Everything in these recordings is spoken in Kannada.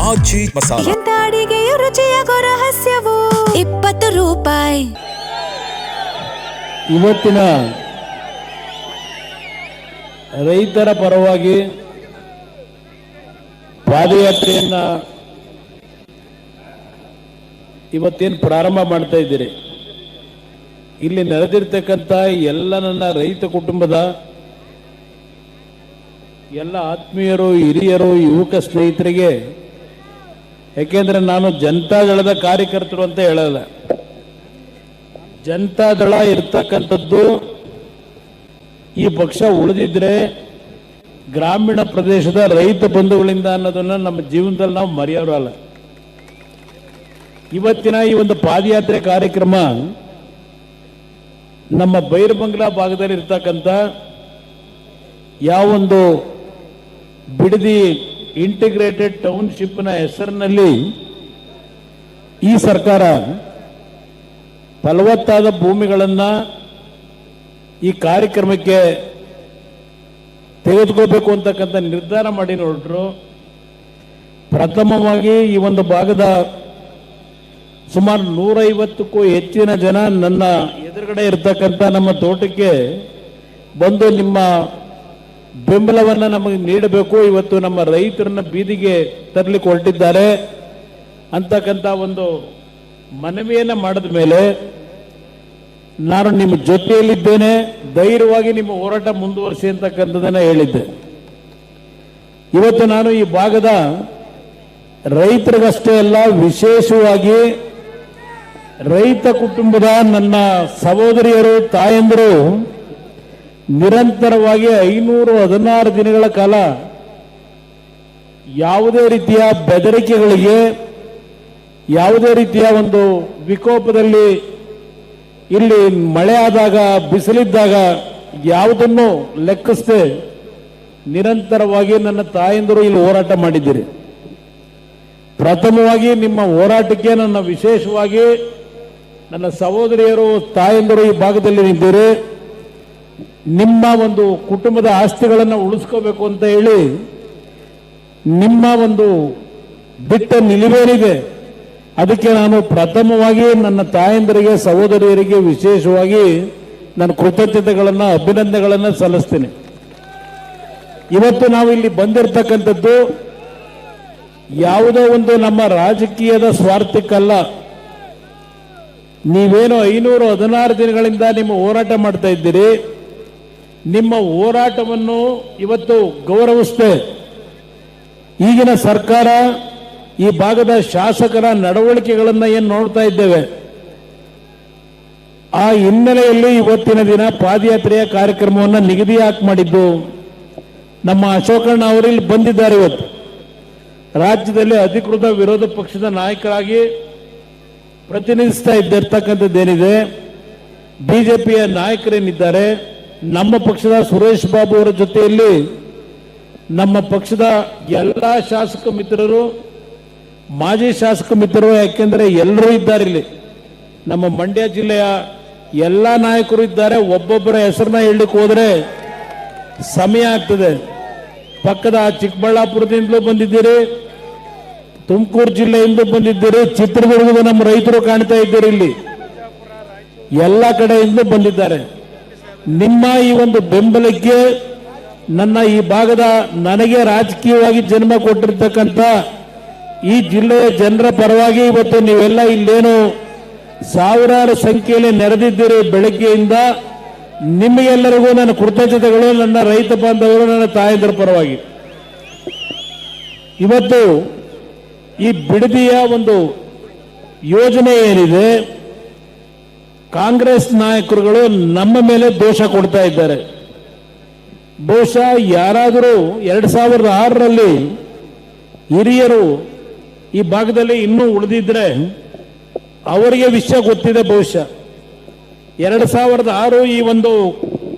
ಆಚಿ ಮಸಾಲ. ಎಂತ ಅಡಿಗೆಯ ರುಚಿಯಾಗೋ ರಹಸ್ಯವು 20 ರೂಪಾಯಿ. ಇವತ್ತಿನ ರೈತರ ಪರವಾಗಿ ಪಾದಯಾತ್ರೆಯನ್ನ ಇವತ್ತೇನು ಪ್ರಾರಂಭ ಮಾಡ್ತಾ ಇದ್ದೀರಿ, ಇಲ್ಲಿ ನೆರೆದಿರ್ತಕ್ಕಂಥ ಎಲ್ಲ ನನ್ನ ರೈತ ಕುಟುಂಬದ ಎಲ್ಲ ಆತ್ಮೀಯರು, ಹಿರಿಯರು, ಯುವಕ ಸ್ನೇಹಿತರಿಗೆ, ಯಾಕೆಂದ್ರೆ ನಾನು ಜನತಾದಳದ ಕಾರ್ಯಕರ್ತರು ಅಂತ ಹೇಳಲ್ಲ. ಜನತಾದಳ ಇರ್ತಕ್ಕಂಥದ್ದು ಈ ಪಕ್ಷ ಉಳಿದಿದ್ರೆ ಗ್ರಾಮೀಣ ಪ್ರದೇಶದ ರೈತ ಬಂಧುಗಳಿಂದ ಅನ್ನೋದನ್ನ ನಮ್ಮ ಜೀವನದಲ್ಲಿ ನಾವು ಮರೆಯೋರಲ್ಲ. ಇವತ್ತಿನ ಈ ಒಂದು ಪಾದಯಾತ್ರೆ ಕಾರ್ಯಕ್ರಮ ನಮ್ಮ ಬೈರಬಂಗ್ಲಾ ಭಾಗದಲ್ಲಿ ಇರ್ತಕ್ಕಂಥ ಯಾವೊಂದು ಬಿಡದಿ ಇಂಟಿಗ್ರೇಟೆಡ್ ಟೌನ್ಶಿಪ್ನ ಹೆಸರಿನಲ್ಲಿ ಈ ಸರ್ಕಾರ ಫಲವತ್ತಾದ ಭೂಮಿಗಳನ್ನು ಈ ಕಾರ್ಯಕ್ರಮಕ್ಕೆ ತೆಗೆದುಕೋಬೇಕು ಅಂತಕ್ಕಂಥ ನಿರ್ಧಾರ ಮಾಡಿ ನೋಡ್ರು. ಪ್ರಥಮವಾಗಿ ಈ ಒಂದು ಭಾಗದ ಸುಮಾರು 150ಕ್ಕೂ ಹೆಚ್ಚಿನ ಜನ ನನ್ನ ಎದುರುಗಡೆ ಇರ್ತಕ್ಕಂಥ ನಮ್ಮ ತೋಟಕ್ಕೆ ಬಂದು ನಿಮ್ಮ ಬೆಂಬಲವನ್ನು ನಮಗೆ ನೀಡಬೇಕು, ಇವತ್ತು ನಮ್ಮ ರೈತರನ್ನ ಬೀದಿಗೆ ತರಲಿಕ್ಕೆ ಹೊರಟಿದ್ದಾರೆ ಅಂತಕ್ಕಂಥ ಒಂದು ಮನವಿಯನ್ನು ಮಾಡಿದ ಮೇಲೆ ನಾನು ನಿಮ್ಮ ಜೊತೆಯಲ್ಲಿದ್ದೇನೆ, ಧೈರ್ಯವಾಗಿ ನಿಮ್ಮ ಹೋರಾಟ ಮುಂದುವರಿಸಿ ಅಂತಕ್ಕಂಥದ್ದನ್ನ ಹೇಳಿದ್ದೆ. ಇವತ್ತು ನಾನು ಈ ಭಾಗದ ರೈತರಿಗಷ್ಟೇ ಅಲ್ಲ, ವಿಶೇಷವಾಗಿ ರೈತ ಕುಟುಂಬದ ನನ್ನ ಸಹೋದರಿಯರು, ತಾಯಂದಿರು ನಿರಂತರವಾಗಿ 516 ದಿನಗಳ ಕಾಲ ಯಾವುದೇ ರೀತಿಯ ಬೆದರಿಕೆಗಳಿಗೆ, ಯಾವುದೇ ರೀತಿಯ ಒಂದು ವಿಕೋಪದಲ್ಲಿ, ಇಲ್ಲಿ ಮಳೆ ಆದಾಗ, ಬಿಸಿಲಿದ್ದಾಗ ಯಾವುದನ್ನು ಲೆಕ್ಕಿಸದೆ ನಿರಂತರವಾಗಿ ನನ್ನ ತಾಯಂದಿರು ಇಲ್ಲಿ ಹೋರಾಟ ಮಾಡಿದ್ದೀರಿ. ಪ್ರಥಮವಾಗಿ ನಿಮ್ಮ ಹೋರಾಟಕ್ಕೆ ನನ್ನ ವಿಶೇಷವಾಗಿ ನನ್ನ ಸಹೋದರಿಯರು, ತಾಯಂದಿರು ಈ ಭಾಗದಲ್ಲಿ ನಿಂತಿರಿ. ನಿಮ್ಮ ಒಂದು ಕುಟುಂಬದ ಆಸ್ತಿಗಳನ್ನು ಉಳಿಸ್ಕೋಬೇಕು ಅಂತ ಹೇಳಿ ನಿಮ್ಮ ಒಂದು ದಿಟ್ಟ ನಿಲುವೇನಿದೆ, ಅದಕ್ಕೆ ನಾನು ಪ್ರಥಮವಾಗಿ ನನ್ನ ತಾಯಂದಿರಿಗೆ, ಸಹೋದರಿಯರಿಗೆ ವಿಶೇಷವಾಗಿ ನಾನು ಕೃತಜ್ಞತೆಗಳನ್ನು, ಅಭಿನಂದನೆಗಳನ್ನು ಸಲ್ಲಿಸ್ತೀನಿ. ಇವತ್ತು ನಾವು ಇಲ್ಲಿ ಬಂದಿರತಕ್ಕಂಥದ್ದು ಯಾವುದೋ ಒಂದು ನಮ್ಮ ರಾಜಕೀಯದ ಸ್ವಾರ್ಥಕ್ಕಲ್ಲ. ನೀವೇನು 516 ದಿನಗಳಿಂದ ನಿಮ್ಮ ಹೋರಾಟ ಮಾಡ್ತಾ ಇದ್ದೀರಿ, ನಿಮ್ಮ ಹೋರಾಟವನ್ನು ಇವತ್ತು ಗೌರವಿಸುತ್ತೆ. ಈಗಿನ ಸರ್ಕಾರ ಈ ಭಾಗದ ಶಾಸಕರ ನಡವಳಿಕೆಗಳನ್ನು ಏನು ನೋಡ್ತಾ ಇದ್ದೇವೆ, ಆ ಹಿನ್ನೆಲೆಯಲ್ಲಿ ಇವತ್ತಿನ ದಿನ ಪಾದಯಾತ್ರೆಯ ಕಾರ್ಯಕ್ರಮವನ್ನು ನಿಗದಿ ಮಾಡಿದ್ದು ನಮ್ಮ ಅಶೋಕಣ್ಣ ಅವರು ಇಲ್ಲಿ ಬಂದಿದ್ದಾರೆ. ಇವತ್ತು ರಾಜ್ಯದಲ್ಲಿ ಅಧಿಕೃತ ವಿರೋಧ ಪಕ್ಷದ ನಾಯಕರಾಗಿ ಪ್ರತಿನಿಧಿಸ್ತಾ ಇದ್ದಿರ್ತಕ್ಕಂಥದ್ದೇನಿದೆ, ಬಿಜೆಪಿಯ ನಾಯಕರೇನಿದ್ದಾರೆ, ನಮ್ಮ ಪಕ್ಷದ ಸುರೇಶ್ ಬಾಬು ಅವರ ಜೊತೆಯಲ್ಲಿ ನಮ್ಮ ಪಕ್ಷದ ಎಲ್ಲ ಶಾಸಕ ಮಿತ್ರರು, ಮಾಜಿ ಶಾಸಕ ಮಿತ್ರರು, ಯಾಕೆಂದ್ರೆ ಎಲ್ಲರೂ ಇದ್ದಾರೆ ಇಲ್ಲಿ. ನಮ್ಮ ಮಂಡ್ಯ ಜಿಲ್ಲೆಯ ಎಲ್ಲ ನಾಯಕರು ಇದ್ದಾರೆ. ಒಬ್ಬೊಬ್ಬರ ಹೆಸರನ್ನ ಹೇಳಲಿಕ್ಕೆ ಹೋದ್ರೆ ಸಮಯ ಆಗ್ತದೆ. ಪಕ್ಕದ ಚಿಕ್ಕಬಳ್ಳಾಪುರದಿಂದಲೂ ಬಂದಿದ್ದೀರಿ, ತುಮಕೂರು ಜಿಲ್ಲೆಯಿಂದ ಬಂದಿದ್ದೀರಿ, ಚಿತ್ರದುರ್ಗದ ನಮ್ಮ ರೈತರು ಕಾಣ್ತಾ ಇದ್ದೀರಿ, ಇಲ್ಲಿ ಎಲ್ಲ ಕಡೆಯಿಂದ ಬಂದಿದ್ದಾರೆ. ನಿಮ್ಮ ಈ ಒಂದು ಬೆಂಬಲಕ್ಕೆ ನನ್ನ ಈ ಭಾಗದ, ನನಗೆ ರಾಜಕೀಯವಾಗಿ ಜನ್ಮ ಕೊಟ್ಟಿರ್ತಕ್ಕಂಥ ಈ ಜಿಲ್ಲೆಯ ಜನರ ಪರವಾಗಿ ಇವತ್ತು ನೀವೆಲ್ಲ ಇಲ್ಲೇನು ಸಾವಿರಾರು ಸಂಖ್ಯೆಯಲ್ಲಿ ನೆರೆದಿದ್ದೀರಿ ಬೆಳಗ್ಗೆಯಿಂದ, ನಿಮಗೆಲ್ಲರಿಗೂ ನನ್ನ ಕೃತಜ್ಞತೆಗಳು. ನನ್ನ ರೈತ ಬಾಂಧವರು, ನನ್ನ ತಾಯಂದಿರ ಪರವಾಗಿ ಇವತ್ತು ಈ ಬಿಡದಿಯ ಒಂದು ಯೋಜನೆ ಏನಿದೆ, ಕಾಂಗ್ರೆಸ್ ನಾಯಕರುಗಳು ನಮ್ಮ ಮೇಲೆ ದೋಷ ಕೊಡ್ತಾ ಇದ್ದಾರೆ. ಬಹುಶಃ ಯಾರಾದರೂ 2006ರಲ್ಲಿ ಹಿರಿಯರು ಈ ಭಾಗದಲ್ಲಿ ಇನ್ನೂ ಉಳಿದಿದ್ರೆ ಅವರಿಗೆ ವಿಷಯ ಗೊತ್ತಿದೆ. ಬಹುಶಃ 2006 ಈ ಒಂದು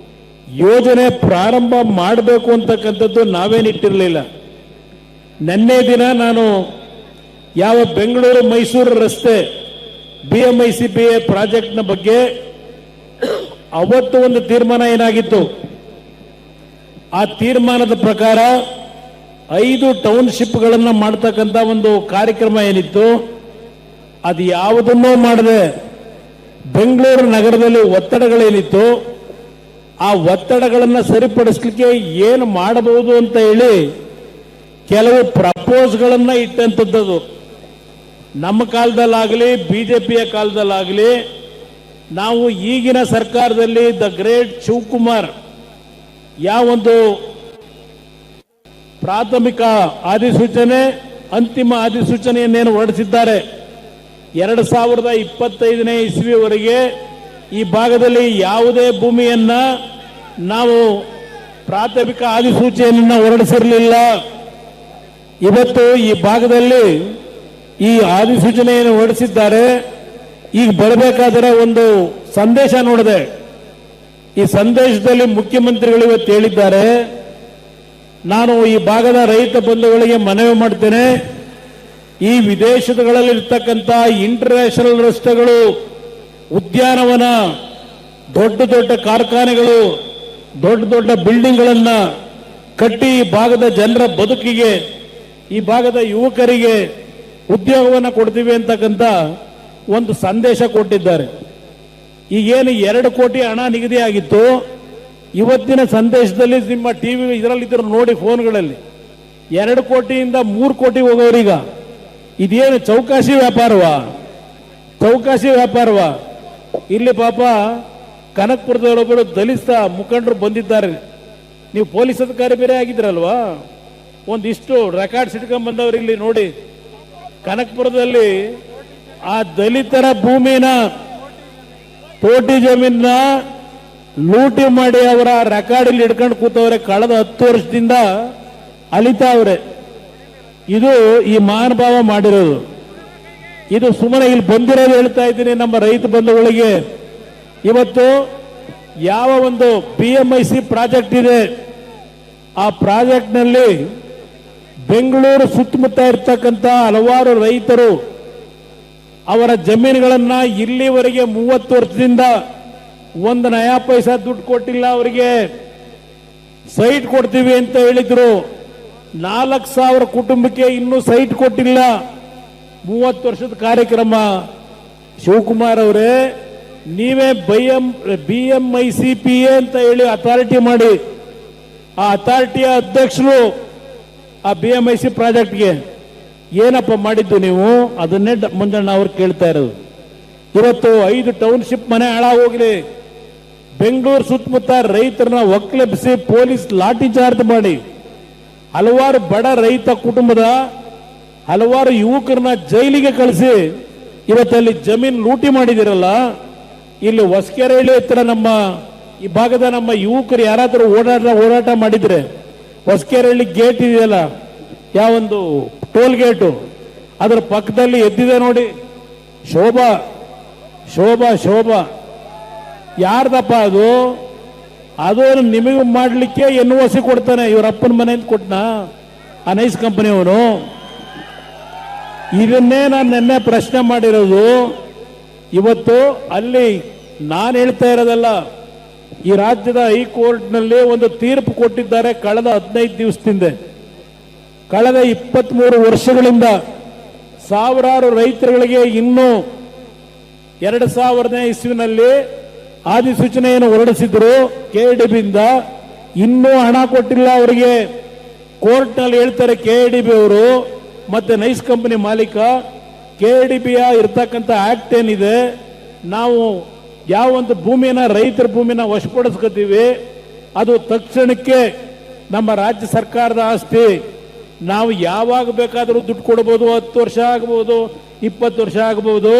ಯೋಜನೆ ಪ್ರಾರಂಭ ಮಾಡಬೇಕು ಅಂತಕ್ಕಂಥದ್ದು ನಾವೇನಿಟ್ಟಿರಲಿಲ್ಲ. ನಿನ್ನೆ ದಿನ ನಾನು ಯಾವ ಬೆಂಗಳೂರು ಮೈಸೂರು ರಸ್ತೆ BMICPA ಪ್ರಾಜೆಕ್ಟ್ನ ಬಗ್ಗೆ ಅವತ್ತು ಒಂದು ತೀರ್ಮಾನ ಏನಾಗಿತ್ತು, ಆ ತೀರ್ಮಾನದ ಪ್ರಕಾರ 5 ಟೌನ್ಶಿಪ್ಗಳನ್ನು ಮಾಡ್ತಕ್ಕಂಥ ಒಂದು ಕಾರ್ಯಕ್ರಮ ಏನಿತ್ತು, ಅದು ಯಾವುದನ್ನೂ ಮಾಡದೆ ಬೆಂಗಳೂರು ನಗರದಲ್ಲಿ ಒತ್ತಡಗಳೇನಿತ್ತು ಆ ಒತ್ತಡಗಳನ್ನು ಸರಿಪಡಿಸಲಿಕ್ಕೆ ಏನು ಮಾಡಬಹುದು ಅಂತ ಹೇಳಿ ಕೆಲವು ಪ್ರಪೋಸ್ಗಳನ್ನು ಇಟ್ಟಂಥದ್ದು. ನಮ್ಮ ಕಾಲದಲ್ಲಾಗಲಿ ಬಿಜೆಪಿಯ ಕಾಲದಲ್ಲಾಗಲಿ ನಾವು ಈಗಿನ ಸರ್ಕಾರದಲ್ಲಿ ದ ಗ್ರೇಟ್ ಶಿವಕುಮಾರ್ ಯಾವೊಂದು ಪ್ರಾಥಮಿಕ ಅಧಿಸೂಚನೆ ಅಂತಿಮ ಅಧಿಸೂಚನೆಯನ್ನೇನು ಹೊರಡಿಸಿದ್ದಾರೆ 2025ನೇ ಇಸ್ವಿವರೆಗೆ ಈ ಭಾಗದಲ್ಲಿ ಯಾವುದೇ ಭೂಮಿಯನ್ನ ನಾವು ಪ್ರಾಥಮಿಕ ಅಧಿಸೂಚನೆಯನ್ನು ಹೊರಡಿಸಿರಲಿಲ್ಲ. ಇವತ್ತು ಈ ಭಾಗದಲ್ಲಿ ಈ ಅಧಿಸೂಚನೆಯನ್ನು ಹೊರಡಿಸಿದ್ದಾರೆ. ಈಗ ಬರಬೇಕಾದರೆ ಒಂದು ಸಂದೇಶ ನೋಡಿದೆ. ಈ ಸಂದೇಶದಲ್ಲಿ ಮುಖ್ಯಮಂತ್ರಿಗಳು ಇವತ್ತು ಹೇಳಿದ್ದಾರೆ, ನಾನು ಈ ಭಾಗದ ರೈತ ಬಂಧುಗಳಿಗೆ ಮನವಿ ಮಾಡ್ತೇನೆ, ಈ ವಿದೇಶಗಳಲ್ಲಿ ಇರ್ತಕ್ಕಂಥ ಇಂಟರ್ನ್ಯಾಷನಲ್ ರಸ್ತೆಗಳು, ಉದ್ಯಾನವನ, ದೊಡ್ಡ ದೊಡ್ಡ ಕಾರ್ಖಾನೆಗಳು, ದೊಡ್ಡ ದೊಡ್ಡ ಬಿಲ್ಡಿಂಗ್ಗಳನ್ನ ಕಟ್ಟಿ ಈ ಭಾಗದ ಜನರ ಬದುಕಿಗೆ, ಈ ಭಾಗದ ಯುವಕರಿಗೆ ಉದ್ಯೋಗವನ್ನು ಕೊಡ್ತೀವಿ ಅಂತಕ್ಕಂಥ ಒಂದು ಸಂದೇಶ ಕೊಟ್ಟಿದ್ದಾರೆ. ಈಗೇನು 2 ಕೋಟಿ ಹಣ ನಿಗದಿಯಾಗಿತ್ತು, ಇವತ್ತಿನ ಸಂದೇಶದಲ್ಲಿ ನಿಮ್ಮ ಟಿವಿ ಇದರಲ್ಲಿದ್ದರು ನೋಡಿ, ಫೋನ್ಗಳಲ್ಲಿ 2 ಕೋಟಿಯಿಂದ 3 ಕೋಟಿ ಹೋಗೋರೀಗ. ಇದೇನು ಚೌಕಾಸಿ ವ್ಯಾಪಾರವಾ? ಚೌಕಾಸಿ ವ್ಯಾಪಾರವಾ? ಇಲ್ಲಿ ಪಾಪ ಕನಕಪುರದವರೊಬ್ಬರು ದಲಿತ ಮುಖಂಡರು ಬಂದಿದ್ದಾರೆ. ನೀವು ಪೊಲೀಸ್ ಅಧಿಕಾರಿ ಬೇರೆ ಆಗಿದ್ರಲ್ವಾ, ಒಂದಿಷ್ಟು ರೆಕಾರ್ಡ್ಸ್ ಇಟ್ಕೊಂಡ್ ಬಂದವರು ಇಲ್ಲಿ ನೋಡಿ. ಕನಕಪುರದಲ್ಲಿ ಆ ದಲಿತರ ಭೂಮಿನ, ಕೋಟಿ ಜಮೀನ ಲೂಟಿ ಮಾಡಿ ಅವರ ರೆಕಾರ್ಡ್ ಇಲ್ಲಿ ಹಿಡ್ಕೊಂಡು ಕೂತವ್ರೆ. ಕಳೆದ 10 ವರ್ಷದಿಂದ ಅಲಿತಾವ್ರೆ. ಇದು ಈ ಮಹಾನುಭಾವ ಮಾಡಿರೋದು. ಇದು ಸುಮ್ಮನೆ ಇಲ್ಲಿ ಬಂದಿರೋದು ಹೇಳ್ತಾ ಇದ್ದೀನಿ ನಮ್ಮ ರೈತ ಬಂಧುಗಳಿಗೆ. ಇವತ್ತು ಯಾವ ಒಂದು PMIC ಪ್ರಾಜೆಕ್ಟ್ ಇದೆ, ಆ ಪ್ರಾಜೆಕ್ಟ್ನಲ್ಲಿ ಬೆಂಗಳೂರು ಸುತ್ತಮುತ್ತ ಇರ್ತಕ್ಕಂಥ ಹಲವಾರು ರೈತರು ಅವರ ಜಮೀನುಗಳನ್ನ ಇಲ್ಲಿವರೆಗೆ 30 ವರ್ಷದಿಂದ 1 ನಯಾ ಪೈಸಾ ದುಡ್ಡು ಕೊಟ್ಟಿಲ್ಲ. ಅವರಿಗೆ ಸೈಟ್ ಕೊಡ್ತೀವಿ ಅಂತ ಹೇಳಿದ್ರು. 4,000 ಕುಟುಂಬಕ್ಕೆ ಇನ್ನೂ ಸೈಟ್ ಕೊಟ್ಟಿಲ್ಲ. 30 ವರ್ಷದ ಕಾರ್ಯಕ್ರಮ. ಶಿವಕುಮಾರ್ ಅವರೇ, ನೀವೇ BMICPA ಅಂತ ಹೇಳಿ ಅಥಾರಿಟಿ ಮಾಡಿ, ಆ ಅಥಾರಿಟಿಯ ಅಧ್ಯಕ್ಷರು ಆ BMIC ಪ್ರಾಜೆಕ್ಟ್ಗೆ ಏನಪ್ಪ ಮಾಡಿದ್ದು ನೀವು? ಅದನ್ನೇ ಮಂಜಣ್ಣ ಅವರು ಕೇಳ್ತಾ ಇರೋದು. ಇವತ್ತು 5 ಟೌನ್ಶಿಪ್ ಮನೆ ಹಾಳಾಗೋಗ್ಲಿ. ಬೆಂಗಳೂರು ಸುತ್ತಮುತ್ತ ರೈತರನ್ನ ಒಕ್ಕಲೆಬ್ಬಿಸಿ ಪೊಲೀಸ್ ಲಾಠಿ ಚಾರ್ಜ್ ಮಾಡಿ ಹಲವಾರು ಬಡ ರೈತ ಕುಟುಂಬದ ಹಲವಾರು ಯುವಕರನ್ನ ಜೈಲಿಗೆ ಕಳಿಸಿ ಇವತ್ತಲ್ಲಿ ಜಮೀನು ಲೂಟಿ ಮಾಡಿದಿರಲ್ಲ. ಇಲ್ಲಿ ಹೊಸಕೆರೆಹಳ್ಳಿ ಹತ್ರ ನಮ್ಮ ಈ ಭಾಗದ ನಮ್ಮ ಯುವಕರು ಯಾರಾದರೂ ಓಡಾಟ ಮಾಡಿದ್ರೆ, ಹೊಸಕೆರೆಹಳ್ಳಿ ಗೇಟ್ ಇದೆಯಲ್ಲ, ಯಾವೊಂದು ಟೋಲ್ ಗೇಟು, ಅದರ ಪಕ್ಕದಲ್ಲಿ ಎದ್ದಿದೆ ನೋಡಿ, ಶೋಭಾ ಶೋಭಾ ಶೋಭಾ. ಯಾರ್ದಪ್ಪ ಅದು? ಅದು ನಿಮಗೆ ಮಾಡಲಿಕ್ಕೆ NOC ಕೊಡ್ತಾನೆ. ಇವ್ರ ಅಪ್ಪನ ಮನೆಯಿಂದ ಕೊಟ್ಟನ ಆ ನೈಸ್ ಕಂಪನಿಯವನು. ಇದನ್ನೇ ನಾನು ನಿನ್ನೆ ಪ್ರಶ್ನೆ ಮಾಡಿರೋದು. ಇವತ್ತು ಅಲ್ಲಿ ನಾನು ಹೇಳ್ತಾ ಇರೋದಲ್ಲ, ಈ ರಾಜ್ಯದ ಹೈಕೋರ್ಟ್ನಲ್ಲಿ ಒಂದು ತೀರ್ಪು ಕೊಟ್ಟಿದ್ದಾರೆ ಕಳೆದ 15 ದಿವಸದಿಂದ. ಕಳೆದ 23 ವರ್ಷಗಳಿಂದ ಸಾವಿರಾರು ರೈತರುಗಳಿಗೆ ಇನ್ನೂ 2000ನೇ ಇಸ್ವಿನಲ್ಲಿ ಅಧಿಸೂಚನೆಯನ್ನು ಹೊರಡಿಸಿದ್ರು KDBಯಿಂದ, ಇನ್ನೂ ಹಣ ಕೊಟ್ಟಿಲ್ಲ ಅವರಿಗೆ. ಕೋರ್ಟ್ನಲ್ಲಿ ಹೇಳ್ತಾರೆ KDB ಅವರು ಮತ್ತೆ ನೈಸ್ ಕಂಪನಿ ಮಾಲೀಕ, KDBಯ ಇರ್ತಕ್ಕಂಥ ಆಕ್ಟ್ ಏನಿದೆ, ನಾವು ಯಾವೊಂದು ಭೂಮಿನ ರೈತರ ಭೂಮಿನ ವಶಪಡಿಸ್ಕೊತೀವಿ, ಅದು ತಕ್ಷಣಕ್ಕೆ ನಮ್ಮ ರಾಜ್ಯ ಸರ್ಕಾರದ ಆಸ್ತಿ. ನಾವು ಯಾವಾಗ ಬೇಕಾದರೂ ದುಡ್ಡು ಕೊಡಬಹುದು. 10 ವರ್ಷ ಆಗಬಹುದು, 20 ವರ್ಷ ಆಗಬಹುದು.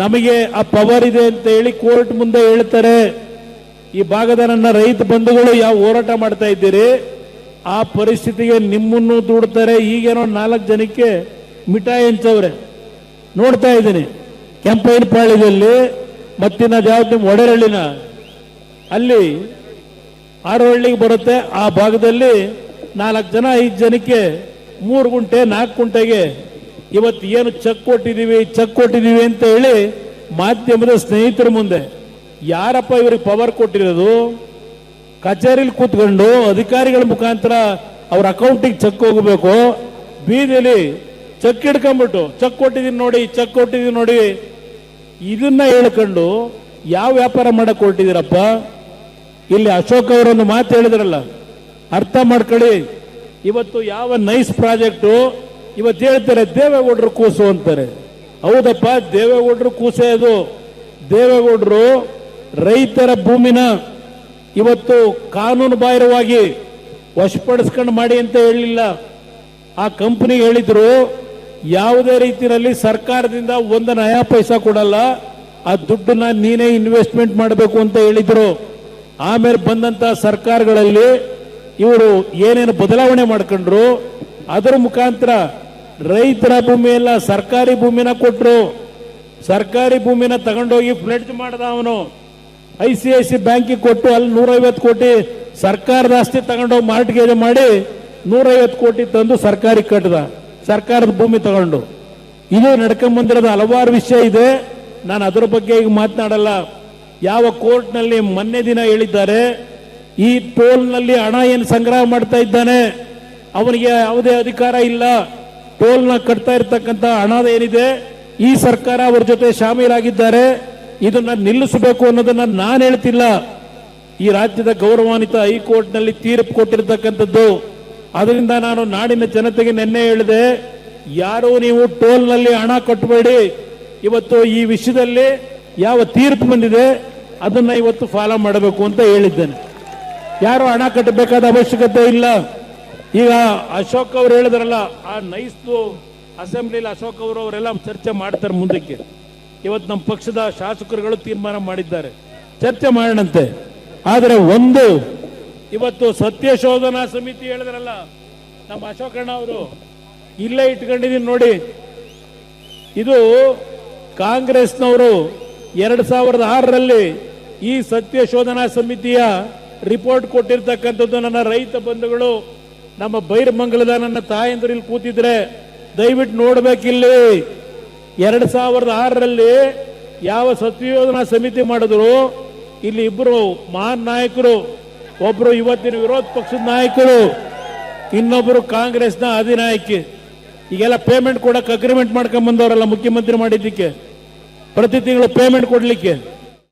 ನಮಗೆ ಆ ಪವರ್ ಇದೆ ಅಂತ ಹೇಳಿ ಕೋರ್ಟ್ ಮುಂದೆ ಹೇಳ್ತಾರೆ. ಈ ಭಾಗದ ನನ್ನ ರೈತ ಬಂಧುಗಳು ಯಾವ ಹೋರಾಟ ಮಾಡ್ತಾ ಇದ್ದೀರಿ, ಆ ಪರಿಸ್ಥಿತಿಗೆ ನಿಮ್ಮನ್ನು ದೂಡ್ತಾರೆ. ಈಗೇನೋ 4 ಜನಕ್ಕೆ ಮಿಠಾಯಿ ಹಂಚವ್ರೆ ನೋಡ್ತಾ ಇದ್ದೀನಿ. ಕೆಂಪೈನಪಾಳ್ಯದಲ್ಲಿ ಮತ್ತಿನ ಯಾವ್ದು ನಿಮ್ಮ ಒಡೆರಳ್ಳಿನ ಅಲ್ಲಿ ಆರೋಹಳ್ಳಿಗೆ ಬರುತ್ತೆ. ಆ ಭಾಗದಲ್ಲಿ 4 ಜನ 5 ಜನಕ್ಕೆ 3 ಗುಂಟೆ 4 ಗುಂಟೆಗೆ ಇವತ್ತು ಏನು ಚೆಕ್ ಕೊಟ್ಟಿದ್ದೀವಿ ಅಂತ ಹೇಳಿ ಮಾಧ್ಯಮದ ಸ್ನೇಹಿತರ ಮುಂದೆ. ಯಾರಪ್ಪ ಇವರಿಗೆ ಪವರ್ ಕೊಟ್ಟಿರೋದು? ಕಚೇರಿಲಿ ಕೂತ್ಕೊಂಡು ಅಧಿಕಾರಿಗಳ ಮುಖಾಂತರ ಅವ್ರ ಅಕೌಂಟಿಗೆ ಚೆಕ್ ಹೋಗಬೇಕು, ಬೀದಿಲಿ ಚೆಕ್ ಹಿಡ್ಕೊಂಡ್ಬಿಟ್ಟು ಚೆಕ್ ಕೊಟ್ಟಿದ್ದೀನಿ ನೋಡಿ, ಚೆಕ್ ಕೊಟ್ಟಿದ್ದೀನಿ ನೋಡಿ, ಇದನ್ನ ಹೇಳ್ಕೊಂಡು ಯಾವ ವ್ಯಾಪಾರ ಮಾಡಕ್ ಹೊರಟಿದ್ದೀರಪ್ಪ? ಇಲ್ಲಿ ಅಶೋಕ್ ಅವರೊಂದು ಮಾತು ಹೇಳಿದ್ರಲ್ಲ, ಅರ್ಥ ಮಾಡ್ಕೊಳ್ಳಿ. ಇವತ್ತು ಯಾವ ನೈಸ್ ಪ್ರಾಜೆಕ್ಟು ಇವತ್ತು ಹೇಳ್ತಾರೆ ದೇವೇಗೌಡರು ಕೂಸು ಅಂತಾರೆ. ಹೌದಪ್ಪ, ದೇವೇಗೌಡರು ಕೂಸೆ ಅದು. ದೇವೇಗೌಡರು ರೈತರ ಭೂಮಿನ ಇವತ್ತು ಕಾನೂನು ಬಾಹಿರವಾಗಿ ವಶಪಡಿಸ್ಕೊಂಡು ಮಾಡಿ ಅಂತ ಹೇಳಿಲ್ಲ. ಆ ಕಂಪನಿಗೆ ಹೇಳಿದ್ರು ಯಾವುದೇ ರೀತಿಯಲ್ಲಿ ಸರ್ಕಾರದಿಂದ ಒಂದು ನಯಾ ಪೈಸಾ ಕೊಡಲ್ಲ, ಆ ದುಡ್ಡನ್ನ ನೀನೇ ಇನ್ವೆಸ್ಟ್ಮೆಂಟ್ ಮಾಡಬೇಕು ಅಂತ ಹೇಳಿದ್ರು. ಆಮೇಲೆ ಬಂದಂತ ಸರ್ಕಾರಗಳಲ್ಲಿ ಇವರು ಏನೇನು ಬದಲಾವಣೆ ಮಾಡ್ಕೊಂಡ್ರು, ಅದರ ಮುಖಾಂತರ ರೈತರ ಭೂಮಿ ಎಲ್ಲ ಸರ್ಕಾರಿ ಭೂಮಿನ ಕೊಟ್ರು. ಸರ್ಕಾರಿ ಭೂಮಿನ ತಗೊಂಡೋಗಿ ಫ್ಲೆಡ್ಜ್ ಮಾಡ್ದ ಅವನು. ICICI ಬ್ಯಾಂಕಿಗೆ ಕೊಟ್ಟು ಅಲ್ಲಿ 150 ಕೋಟಿ ಸರ್ಕಾರದ ಆಸ್ತಿ ತಗೊಂಡೋಗಿ ಮಾರ್ಟ್ಗೇಜ್ ಮಾಡಿ 150 ಕೋಟಿ ತಂದು ಸರ್ಕಾರಿ ಕಟ್ಟದ, ಸರ್ಕಾರದ ಭೂಮಿ ತಗೊಂಡು. ಇದು ನಡ್ಕೊಂಬಂದಿರೋದು ಹಲವಾರು ವಿಷಯ ಇದೆ. ನಾನು ಅದರ ಬಗ್ಗೆ ಈಗ ಮಾತನಾಡಲ್ಲ. ಯಾವ ಕೋರ್ಟ್ನಲ್ಲಿ ಮೊನ್ನೆ ದಿನ ಹೇಳಿದ್ದಾರೆ, ಈ ಟೋಲ್ನಲ್ಲಿ ಹಣ ಏನು ಸಂಗ್ರಹ ಮಾಡ್ತಾ ಇದ್ದಾನೆ ಅವನಿಗೆ ಯಾವುದೇ ಅಧಿಕಾರ ಇಲ್ಲ. ಟೋಲ್ನ ಕಟ್ತಾ ಇರ್ತಕ್ಕಂಥ ಹಣ ಏನಿದೆ ಈ ಸರ್ಕಾರ ಅವ್ರ ಜೊತೆ ಶಾಮೀಲಾಗಿದ್ದಾರೆ, ಇದನ್ನ ನಿಲ್ಲಿಸಬೇಕು ಅನ್ನೋದನ್ನ ನಾನು ಹೇಳ್ತಿಲ್ಲ. ಈ ರಾಜ್ಯದ ಗೌರವಾನ್ವಿತ ಹೈಕೋರ್ಟ್ನಲ್ಲಿ ತೀರ್ಪು ಕೊಟ್ಟಿರ್ತಕ್ಕಂಥದ್ದು. ಅದರಿಂದ ನಾನು ನಾಡಿನ ಜನತೆಗೆ ನಿನ್ನೆ ಹೇಳಿದೆ, ಯಾರು ನೀವು ಟೋಲ್ನಲ್ಲಿ ಹಣ ಕಟ್ಟಬೇಡಿ. ಇವತ್ತು ಈ ವಿಷಯದಲ್ಲಿ ಯಾವ ತೀರ್ಪು ಬಂದಿದೆ ಅದನ್ನ ಇವತ್ತು ಫಾಲೋ ಮಾಡಬೇಕು ಅಂತ ಹೇಳಿದ್ದೇನೆ. ಯಾರು ಹಣ ಕಟ್ಟಬೇಕಾದ ಅವಶ್ಯಕತೆ ಇಲ್ಲ. ಈಗ ಅಶೋಕ್ ಅವರು ಹೇಳಿದ್ರಲ್ಲ, ಆ ನೈಸ್ದು ಅಸೆಂಬ್ಲಿಲಿ ಅಶೋಕ್ ಅವರು ಅವರೆಲ್ಲ ಚರ್ಚೆ ಮಾಡ್ತಾರೆ ಮುಂದಕ್ಕೆ. ಇವತ್ತು ನಮ್ಮ ಪಕ್ಷದ ಶಾಸಕರುಗಳು ತೀರ್ಮಾನ ಮಾಡಿದ್ದಾರೆ, ಚರ್ಚೆ ಮಾಡೋಣಂತೆ. ಆದರೆ ಒಂದು ಇವತ್ತು ಸತ್ಯ ಶೋಧನಾ ಸಮಿತಿ ಹೇಳಿದ್ರಲ್ಲ ನಮ್ಮ ಅಶೋಕಣ್ಣ ಅವರು, ಇಲ್ಲೇ ಇಟ್ಕೊಂಡಿದ್ದೀನಿ ನೋಡಿ. ಇದು ಕಾಂಗ್ರೆಸ್ನವರು 2006ರಲ್ಲಿ ಈ ಸತ್ಯ ಶೋಧನಾ ಸಮಿತಿಯ ರಿಪೋರ್ಟ್ ಕೊಟ್ಟಿರ್ತಕ್ಕಂಥದ್ದು. ನನ್ನ ರೈತ ಬಂಧುಗಳು, ನಮ್ಮ ಬೈರಮಂಗಲದ ನನ್ನ ತಾಯಂದ್ರು ಇಲ್ಲಿ ಕೂತಿದ್ರೆ ದಯವಿಟ್ಟು ನೋಡ್ಬೇಕಿಲ್ಲಿ. 2006ರಲ್ಲಿ ಯಾವ ಸತ್ಯಶೋಧನಾ ಸಮಿತಿ ಮಾಡಿದ್ರು, ಇಲ್ಲಿ ಇಬ್ಬರು ಮಹಾನ್ ನಾಯಕರು, ಒಬ್ರು ಇವತ್ತಿನ ವಿರೋಧ ಪಕ್ಷದ ನಾಯಕರು, ಇನ್ನೊಬ್ಬರು ಕಾಂಗ್ರೆಸ್ನ ಅಧಿನಾಯಕಿ. ಈಗೆಲ್ಲ ಪೇಮೆಂಟ್ ಕೊಡಕ್ಕೆ ಅಗ್ರಿಮೆಂಟ್ ಮಾಡ್ಕೊಂಡ್ ಬಂದವರಲ್ಲ ಮುಖ್ಯಮಂತ್ರಿ ಮಾಡಿದ್ದಕ್ಕೆ, ಪ್ರತಿ ತಿಂಗಳು ಪೇಮೆಂಟ್ ಕೊಡ್ಲಿಕ್ಕೆ.